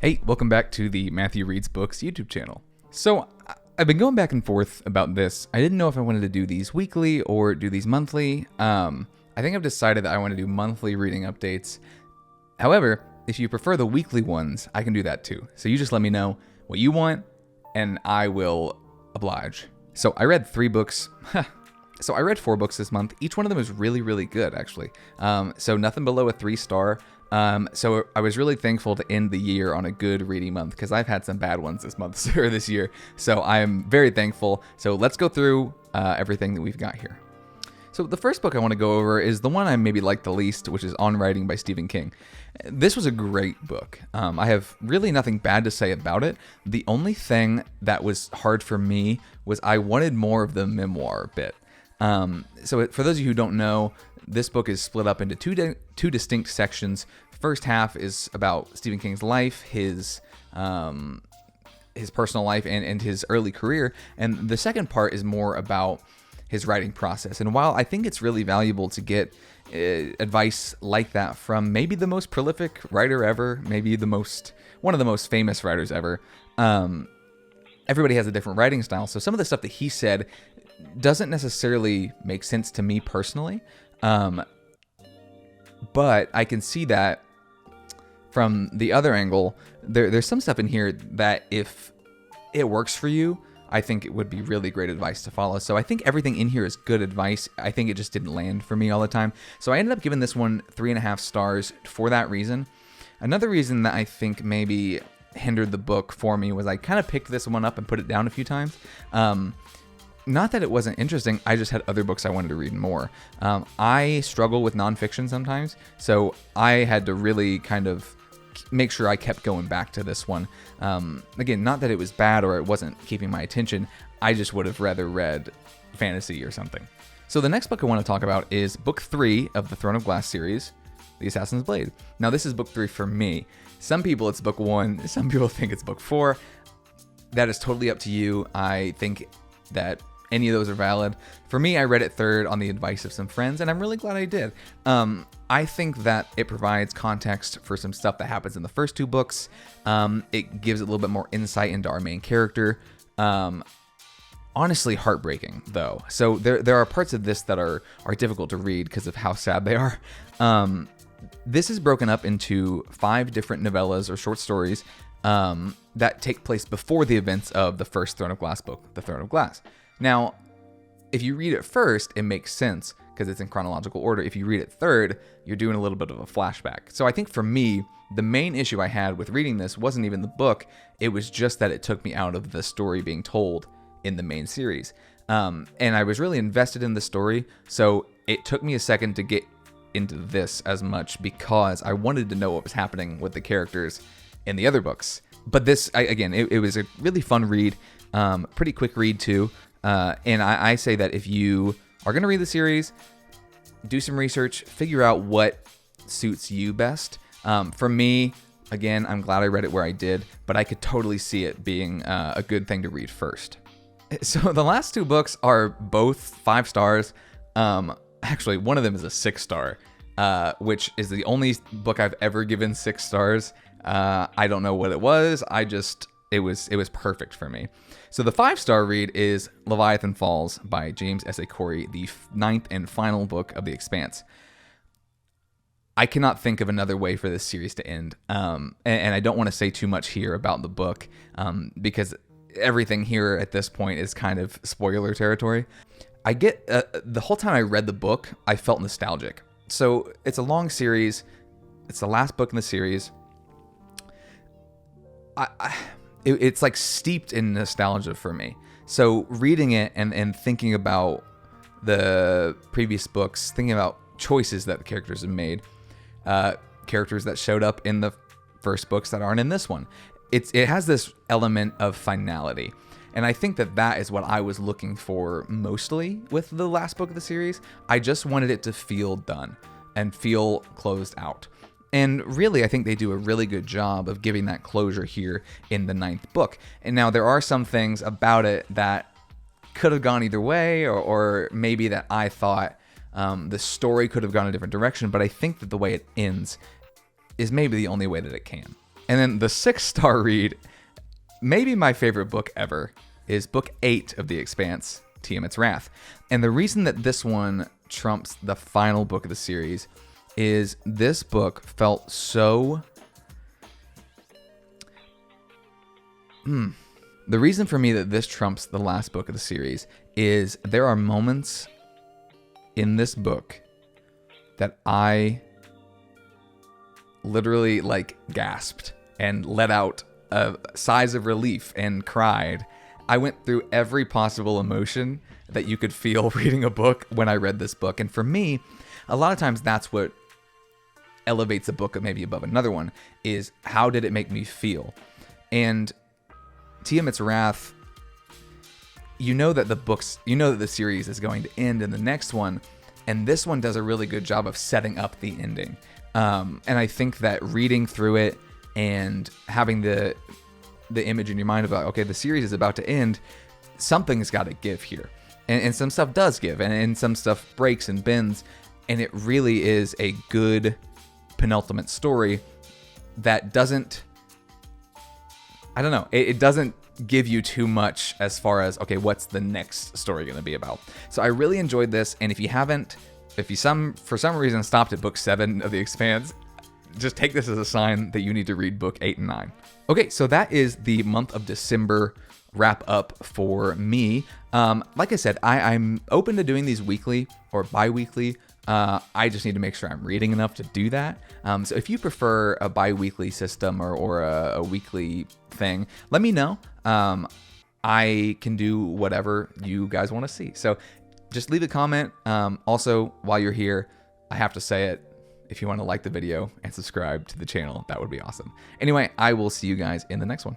Hey, welcome back to the Matthew Reads Books YouTube channel. So, I've been going back and forth about this. I didn't know if I wanted to do these weekly or do these monthly. I think I've decided that I want to do monthly reading updates. However, if you prefer the weekly ones, I can do that too. So you just let me know what you want, and I will oblige. So I read 3 books. So I read 4 books this month. Each one of them is really, really good, actually. So nothing below a 3-star. So I was really thankful to end the year on a good reading month because I've had some bad ones this month or this year. So I am very thankful. So let's go through everything that we've got here. So the first book I want to go over is the one I maybe like the least, which is On Writing by Stephen King. This was a great book. I have really nothing bad to say about it. The only thing that was hard for me was I wanted more of the memoir bit. So for those of you who don't know, this book is split up into two distinct sections. First half is about Stephen King's life, his personal life, and his early career. And the second part is more about his writing process. And while I think it's really valuable to get advice like that from maybe the most prolific writer ever, maybe one of the most famous writers ever, everybody has a different writing style. So some of the stuff that he said doesn't necessarily make sense to me personally. But I can see that from the other angle, there's some stuff in here that if it works for you, I think it would be really great advice to follow. So I think everything in here is good advice. I think it just didn't land for me all the time. So I ended up giving this one 3.5 stars for that reason. Another reason that I think maybe hindered the book for me was I kind of picked this one up and put it down a few times. Not that it wasn't interesting, I just had other books I wanted to read more. I struggle with nonfiction sometimes, so I had to really kind of make sure I kept going back to this one. Again, not that it was bad or it wasn't keeping my attention, I just would have rather read fantasy or something. So the next book I want to talk about is book 3 of the Throne of Glass series, The Assassin's Blade. Now this is book 3 for me. Some people it's book 1, some people think it's book 4. That is totally up to you. I think that any of those are valid. For me, I read it third on the advice of some friends, and I'm really glad I did. I think that it provides context for some stuff that happens in the first 2 books. It gives a little bit more insight into our main character. Honestly, heartbreaking, though. So there are parts of this that are difficult to read because of how sad they are. This is broken up into 5 different novellas or short stories that take place before the events of the first Throne of Glass book, The Throne of Glass. Now, if you read it first, it makes sense because it's in chronological order. If you read it third, you're doing a little bit of a flashback. So I think for me, the main issue I had with reading this wasn't even the book. It was just that it took me out of the story being told in the main series. And I was really invested in the story. So it took me a second to get into this as much because I wanted to know what was happening with the characters in the other books. But this, it was a really fun read, pretty quick read too. And I say that if you are going to read the series, do some research, figure out what suits you best. For me, again, I'm glad I read it where I did, but I could totally see it being a good thing to read first. So the last 2 books are both 5 stars. Actually, one of them is a 6-star, which is the only book I've ever given 6 stars. I don't know what it was. It was perfect for me. So the 5-star read is Leviathan Falls by James S.A. Corey, the 9th and final book of The Expanse. I cannot think of another way for this series to end. And I don't want to say too much here about the book because everything here at this point is kind of spoiler territory. I get the whole time I read the book, I felt nostalgic. So it's a long series. It's the last book in the series. It's like steeped in nostalgia for me. So reading it and thinking about the previous books, thinking about choices that the characters have made, characters that showed up in the first books that aren't in this one. It has this element of finality. And I think that is what I was looking for mostly with the last book of the series. I just wanted it to feel done and feel closed out. And really, I think they do a really good job of giving that closure here in the 9th book. And now there are some things about it that could have gone either way, or maybe that I thought the story could have gone a different direction. But I think that the way it ends is maybe the only way that it can. And then the 6-star read, maybe my favorite book ever, is book 8 of The Expanse, Tiamat's Wrath. And the reason that this one trumps the final book of the series is this book felt so... The reason for me that this trumps the last book of the series is there are moments in this book that I literally like gasped and let out sighs of relief and cried. I went through every possible emotion that you could feel reading a book when I read this book. And for me, a lot of times that's what elevates a book maybe above another one, is how did it make me feel? And Tiamat's Wrath, you know that the series is going to end in the next one, and this one does a really good job of setting up the ending. And I think that reading through it and having the image in your mind about, okay, the series is about to end, something's got to give here. And some stuff does give, and some stuff breaks and bends, and it really is a good penultimate story that doesn't... I don't know. It doesn't give you too much as far as, okay, what's the next story going to be about? So I really enjoyed this. And if you for some reason stopped at book 7 of The Expanse, just take this as a sign that you need to read book 8 and 9. Okay, so that is the month of December wrap up for me. Like I said, I'm open to doing these weekly or bi-weekly. I just need to make sure I'm reading enough to do that. So if you prefer a bi-weekly system or a weekly thing, let me know. I can do whatever you guys want to see. So just leave a comment. Also, while you're here, I have to say it. If you want to like the video and subscribe to the channel, that would be awesome. Anyway, I will see you guys in the next one.